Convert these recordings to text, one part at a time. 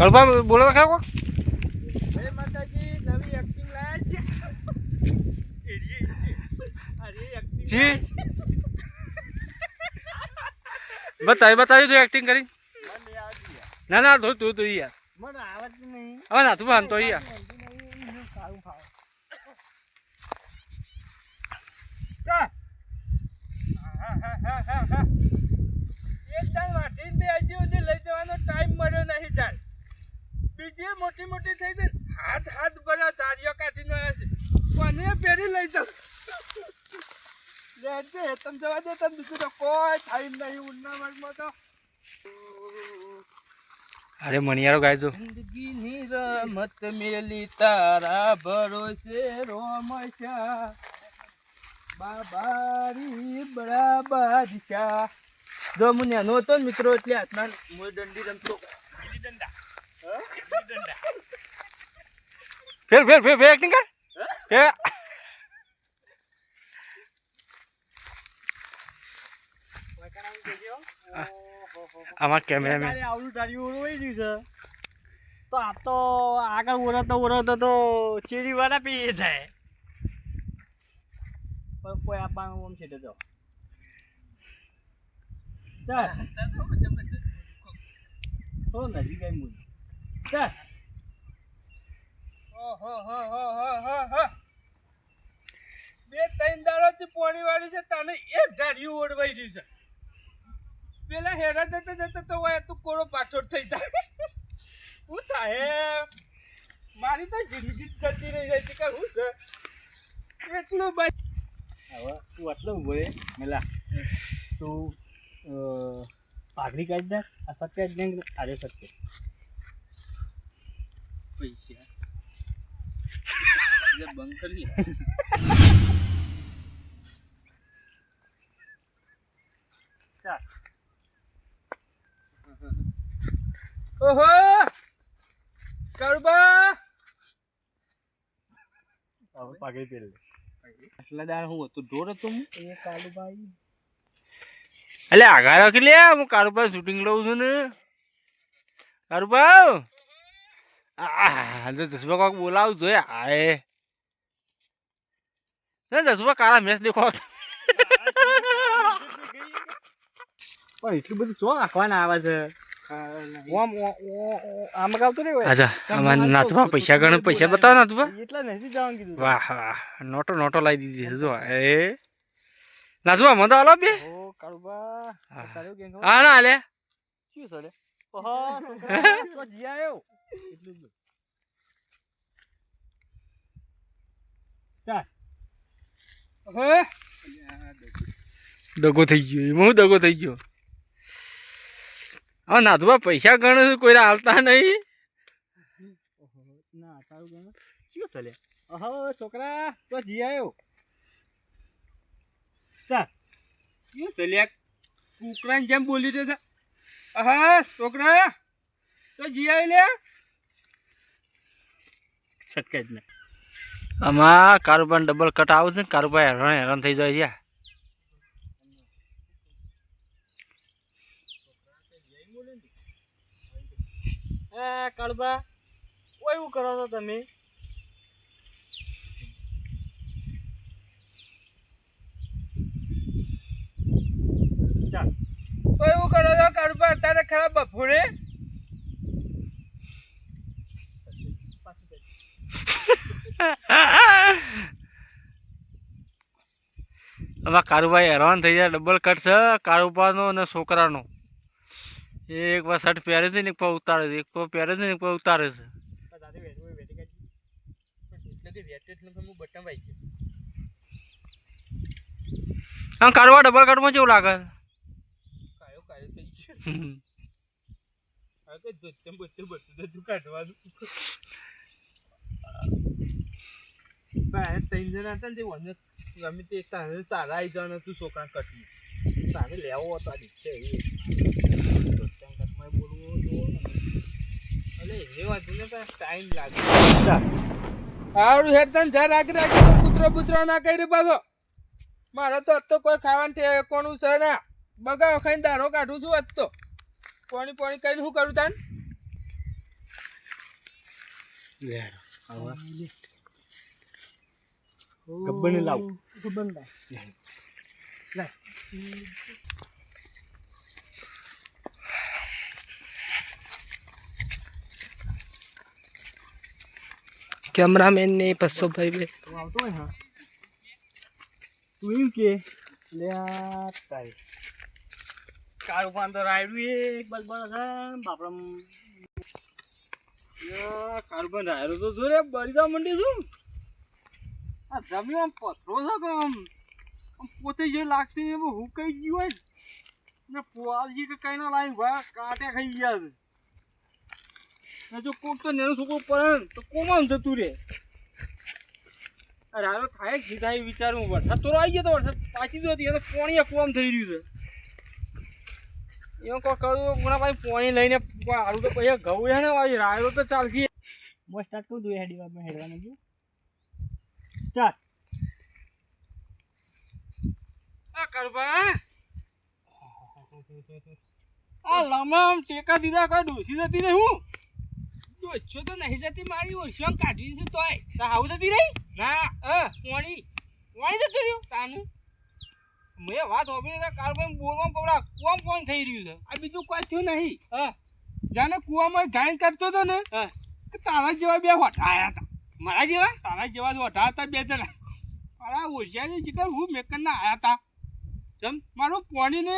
કળબા બોલો તો ખાવ જય માતાજી નવી એક્ટિંગ લાયા છે અરે એક્ટિંગ જી બતાવી તો એક્ટિંગ કરી મને આવડી ના તું યાર મને આવડતું નહીં હવે ના તું ભાનતો યાર સારું ખાવ એકદમ વાટીને તે હજી સુધી લઈ જવાનો ટાઈમ મળ્યો નહીં ચાલ બીજી મોટી મોટી થઈ છે હાથ ભરા ધારીઓ કાઢીને આવ્યા છે કોને પહેરી લઈ જાઉં લેજે તમે જવા દે તમે બીજું તો કોઈ ટાઈમ નહીં ઉના વર્ગમાં તો અરે મણિયારો ગાયજો જિંદગીની રમત મેલી તારા ભરોસે રોમશા બાબારી બરાબર જો હું નાનો હતો ને મિત્રો એટલે હાથમાં હું દંડી રમતો ફેર એક્ટિંગ કર ફેર અમાર કેમેરામેન આવડું ધાર્યું હોય ગયું છે તો આ તો આગળ ઓરતો તો ચીરી વાળા પી જાય પણ કોઈ આપવાનું ઓમ છે તો ચાલ તો નજીક ગઈ મું ચાલ બે ત્રણ દાડાથી પોણી વાળી છે તને એક ધાર્યું ઓળવાઈ રહ્યું છે પેલા હેરા જતા તો હોય તું કોળો પાછળ થઈ જાય હું સાહેબ મારી તો જિંદગી જ જતી રહી જાય છે કે હું છે એટલું ભાઈ હવે તું આટલું ઉભો રે મેલા તું પાઘડી કાઢી દે આ સત્ય જ નહીં અરે સત્ય પૈસા બંધ કરી ચાલ ઓહો કળબા હવે પાઘડી પહેરી આટલા દાળ હું હતું ઢોર હતું એ કાલુભાઈ એટલે આગા રાખી લે હું કારુબા શૂટિંગ લઉં છું ને કારુબા જસુબા કોક બોલાવું જોઈએ હાય જસુબા કાળા મેચ દેખો પણ એટલું બધું ચો નાખવાના આવે છે આમ ગાવતો રે અચ્છા અમાર નાથુબા પૈસા ગણ પૈસા બતાવો નાથુબા એટલા નથી જવાનું કીધું વાહ નોટો લાવી દીધી જો એ નાથુબા મને તો આલો બે ઓ કાળુબા તારું કેમ હા ના લે શું સડે ઓહો તો જી આવ્યો એટલું જ સ્ટાર્ટ ઓહો દગો થઈ ગયો એમાં દગો થઈ ગયો હા નાથુબા પૈસા ગણ કોઈ હાલતા નહીં ના તારું કેમ શું ચાલે ઓહો છોકરા તો જી આવ્યો સ્ટાર્ટ શું ચાલ્યા કુકરાને જેમ બોલી દે છે હા છોકરા તો જી આવી લે છટકાય જ ને આમાં કારુબા ડબલ કટ આવે છે ને કારુબા હેરાન થઈ જાય છે હે કાળબા ઓય એવું કરો છો તમે ઓય એવું કરો છો કાળબા અત્યારે ખરાબ બફોડે આમાં કારુબા હેરાન થઈ જાય ડબલ કટ છે કારુબાનો અને છોકરાનો એક વાર શર્ટ પહેરે છે ને એક પર ઉતારે છે એક પર પહેરે છે ને એક પર ઉતારે છે આમ કારુબા ડબલ કટમાં કેવું લાગે તારા આવી જવાનું તું છોકરા કટમાં તારે લેવો હતો આ છે ટાઈમ લાગે સારું હેરતા જા રાખી કૂતરો ના કરી પાછો મારે તો આજ તો કોઈ ખાવાનું કોનું છે ના બગાવ ખાઈને દારો કાઢું છું આજ તો પાણી કરીને શું કરું તાન ગબ્બરને લાવ. કેમેરામેન ને બસો ભાઈ બે આવતો હોય હા તું એમ કે લે આ તારી કાર ઉપર તો રાયડું એક બસ બસ બાપડમ કાર ઉપર રાયડું તો જો રે બળી જવા માંડી છું આ જમી આમ પથરો છે કે આમ પોતે જે લાગતી ને હું કઈ ગયું હોય ને પોવાલજી કે કઈ ના લાવી ભાઈ કાંટે ખાઈ ગયા છે ને જો કોક તો નેનું છોકરું પડે ને તો કોમાં જતું રે અરે હાલો થાય જ થાય વિચારું વરસાદ તો આવી ગયો તો વરસાદ પાછી જ હતી તો પોણી કોમ થઈ રહ્યું છે એવું કોઈ કરું મને ભાઈ પોણી લઈને હારું તો પછી ઘઉં છે ને ભાઈ રાયડો તો ચાલશે બસ સ્ટાર્ટ કરું દઉં હેડવામાં જો સ્ટાર્ટ આ કરવા આ લાંબા આમ ટેકા દીધા કોઈ ડોસી જતી રહી હું ઓછો તો નહીં જતી મારી ઓછો કાઢવી છે તોય હાવ જતી રહી ના પોણી જતું રહ્યું તાનું મેં વાત હોબી કારભાઈ બોલવા પવડા કોમ કોણ થઈ રહ્યું છે આ બીજું કોઈ થયું નહીં જાને કુવામાં ગાયન કરતો હતો ને તારા જેવા બે હોઠા આવ્યા હતા મારા જેવા તારા જેવા હોઠા હતા બે જણા મારા ઓછિયાની જીકર હું મેકરના આવ્યા હતા જમ મારું પોણીને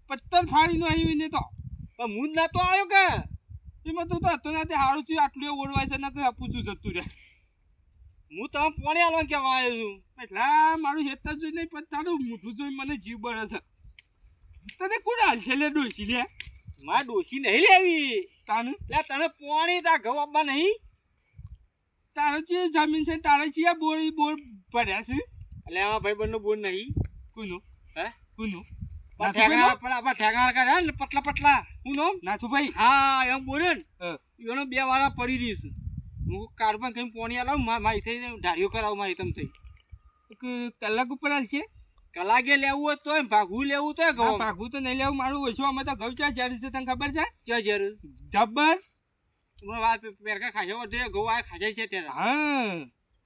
પત્તર ફાડીને આવ્યું ને તો પણ હું જ ના તો આવ્યો કે એમાં તો હતો ને તે સારું થયું આટલું ઓળવાય છે ને તો પૂછું જતું રહે હું તમે પોણી આલવા કેવા આવ્યો છું એટલે મારું હેતર જોઈ નહીં પણ તારું મોઢું જોઈ મને જીવ બળે છે તને કોણ હાલશે લે ડોસી લે મારે ડોસી નહીં લેવી તાનું લે તને પોણી તા ઘઉં આપવા નહીં તારો જે જમીન છે તારે છે બોર ભર્યા છે એટલે આમાં ભાઈ બંને બોર નહીં કોનું હે કોનું ઠેકાણા કરે ને પતલા પતલા હું નાથું ભાઈ હા એમ બોલે ને એનો બે વાળા પડી રહીશ હું કાર્બન કઈ પોણી લાવું મારી થઈ ઢાળીઓ કરાવું મારી તમ થઈ કલાક ઉપર છે કલાકે લેવું હોય તો ભાગવું લેવું તો ભાગવું તો નહીં લેવું મારું ઓછું અમે તો ઘઉં ચા જ્યારે છે તને ખબર છે ક્યાં જ્યારે જબ્બર વાત પેરકા ખાજો વધે ઘઉં આ ખાજાય છે ત્યારે હા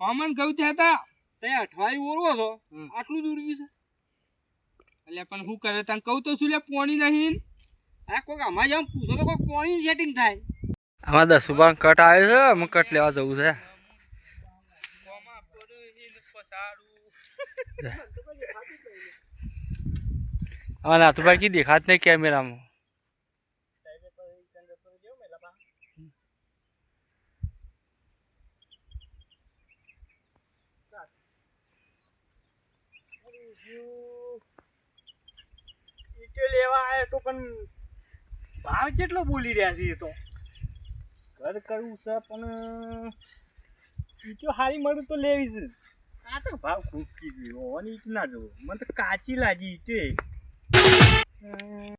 કોમન ઘઉં ત્યાં હતા તે અઠવાડિયું ઓરવો છો આટલું દૂર ગયું છે એટલે પણ શું કરે તને કહું તો શું લે પોણી નહીં આ કોઈક આમાં જેમ પૂછો તો કોઈક પોણી સેટિંગ થાય આમાં 10 રૂપિયા કટ આવ્યો છે અમે કટ લેવા જવું છે હા નાથુભાઈ કી દેખાત નહીં કેમેરામાં લેવા આવ્યો તો પણ ભાવ કેટલો બોલી રહ્યા છે એ તો ઘર કરવું છે પણ ઈટો હારી મળે તો લેવી છે આ તો ભાવ ખૂબ કીધું ઓની ઈટ ના જોવો મને તો કાચી લાગી ઈટે